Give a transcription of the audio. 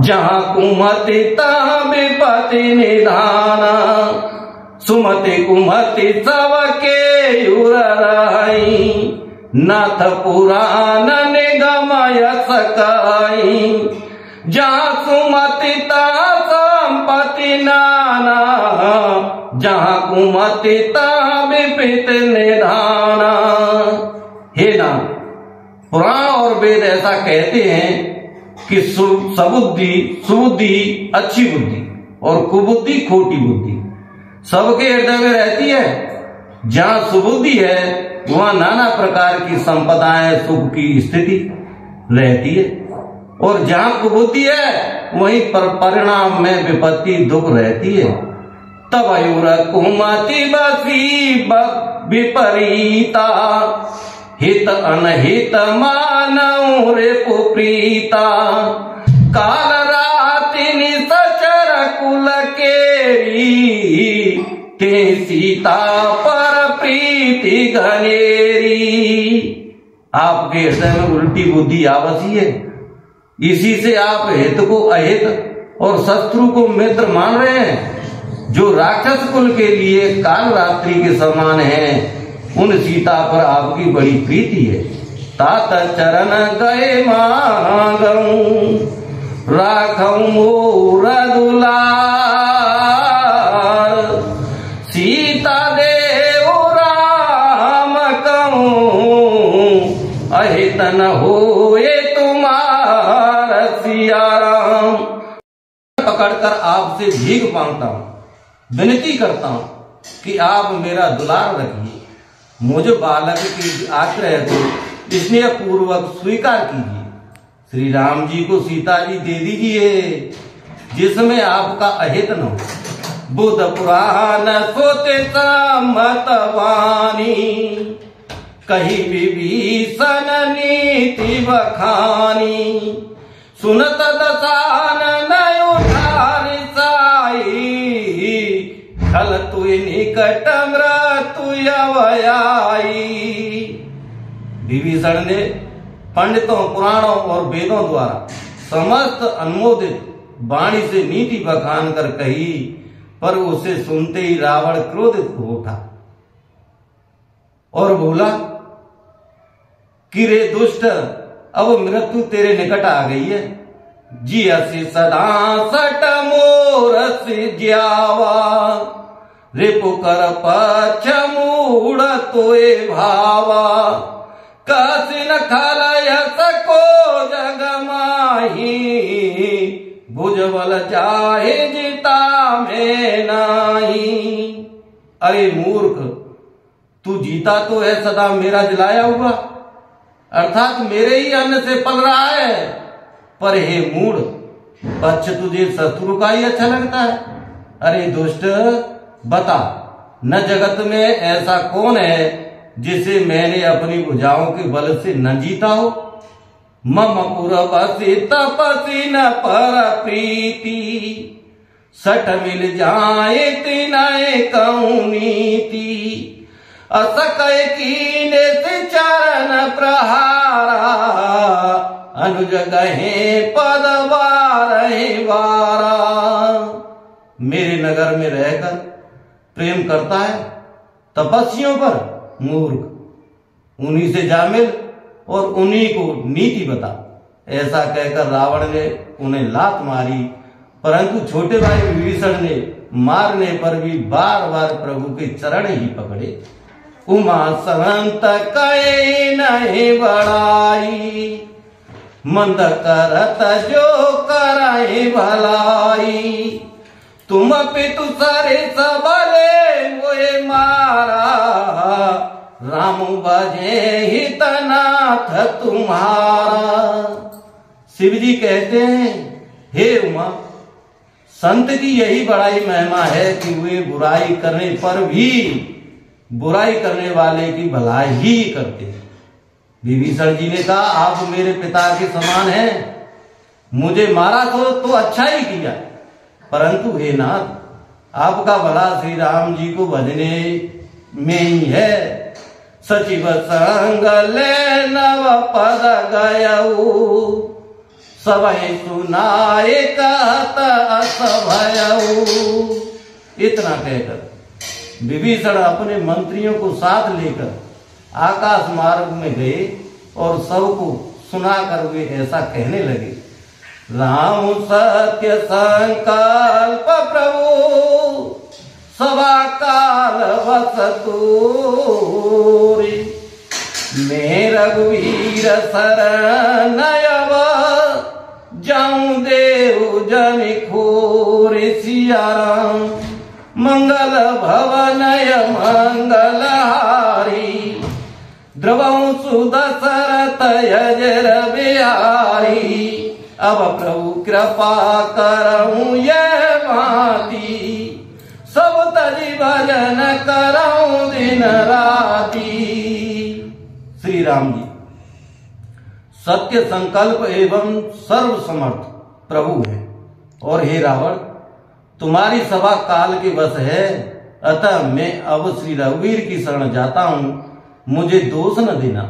जहाँ कुमति तहाँ विपति निधाना, सुमति कुमति सबके युर रही, नाथ पुराण निगम यस कहीं। जहाँ सुमति तहाँ संपत्ति नाना, जहाँ कुमति तहाँ विपत निधाना। हे नाम, पुराण और वेद ऐसा कहते हैं कि सुबुद्धि अच्छी बुद्धि और कुबुद्धि खोटी बुद्धि सबके हृदय में रहती है। जहाँ सुबुद्धि है वहाँ नाना प्रकार की संपदाएं सुख की स्थिति रहती है, और जहाँ कुबुद्धि है वहीं पर परिणाम में विपत्ति दुख रहती है। तब अयुर कुमति बसी विपरीता, हित अनहित मानव रिपु प्रीता। काल राति निसचर कुल केरी, ते सीता पर प्रीति घनेरी। आपके हृदय में उल्टी बुद्धि आवसी है, इसी से आप हित को अहित और शत्रु को मित्र मान रहे हैं। जो राक्षस कुल के लिए काल रात्रि के समान है, उन सीता पर आपकी बड़ी प्रीति है। तात चरण गए मांगऊं, राखऊं मोर दुलार। सीता देव राम कहूं, अहित न होए तुम्हार सिया राम। पकड़कर आपसे भीख मांगता हूँ, विनती करता हूँ कि आप मेरा दुलार रखिए। मुझे बालक की आग्रह को स्नेह पूर्वक स्वीकार कीजिए। श्री राम जी को सीता जी दे दीजिए, जिसमें आपका अहित न हो। बुध पुराण सोते मत वाणी, कही विभीषण नीति बखानी। सुनत दसानन उधार साई, खल तुय निकट मृत्यु अवयाई। विभीषण ने पंडितों पुराणों और वेदों द्वारा समस्त अनुमोदित वाणी से नीति बखान कर कही, पर उसे सुनते ही रावण क्रोधित हो उठा और बोला कि रे दुष्ट, अब मृत्यु तेरे निकट आ गई है। जी असी सदा सट मोर सिज्यावा, रिपु कर पछ मूढ़ तोए भावा। कसिन खलय सको जग माही, भुजबल जाहे जिता में नाही। अरे मूर्ख, तू जीता तो है सदा मेरा दिलाया हुआ, अर्थात मेरे ही अन्न से पल रहा है, पर हे मूढ़, पक्ष तुझे शत्रु का ही अच्छा लगता है। अरे दुष्ट, बता, न जगत में ऐसा कौन है जिसे मैंने अपनी भुजाओं के बल से न जीता हो। मम पुरवसी तपसी न पर प्रीति, सठ मिल जाए तिनाए कहूं नीति। असकय कीने से चरण प्रहारा, अनुज गहे पद वारहि वारा। मेरे नगर में रहकर प्रेम करता है तपस्वियों पर, मूर्ख, उन्हीं से जा मिल और उन्हीं को नीति बता। ऐसा कहकर रावण ने उन्हें लात मारी, परंतु छोटे भाई विभीषण ने मारने पर भी बार बार प्रभु के चरण ही पकड़े। उमा संत कहे नहीं बड़ाई, मंद करत जो कराए भलाई। तुम पितु सरे सबले मोए मारा, राम बजे हितनाथ तुम्हारा। शिव जी कहते हैं, हे उमा, संत की यही बड़ाई महिमा है कि वे बुराई करने पर भी बुराई करने वाले की भलाई ही करते हैं। विभीषण जी ने कहा, आप मेरे पिता के समान हैं, मुझे मारा तो अच्छा ही किया, परंतु हे नाथ, आपका भला श्री राम जी को भजने में ही है। सचिव संग ले नव पद गयऊ, सबई सुनाए कहत असभयऊ। इतना कहकर विभीषण अपने मंत्रियों को साथ लेकर आकाश मार्ग में गए और सबको सुनाकर वे ऐसा कहने लगे, राम सत्य संकल्प प्रभु सभा काल वसतु रे। मैं रघुवीर शरणयव जाऊं देव जन खोर। सिया राम मंगल भवनय मंगलहारी, द्रवं सुदशरथ यजर बिहारी। अब प्रभु कृपा करऊं ये भांति, सब तजी भजन करऊं दिन राती। श्री राम जी सत्य संकल्प एवं सर्व समर्थ प्रभु है। और हे रावण, तुम्हारी सभा काल के वश है, अतः मैं अब श्री रघुवीर की शरण जाता हूं, मुझे दोष न देना।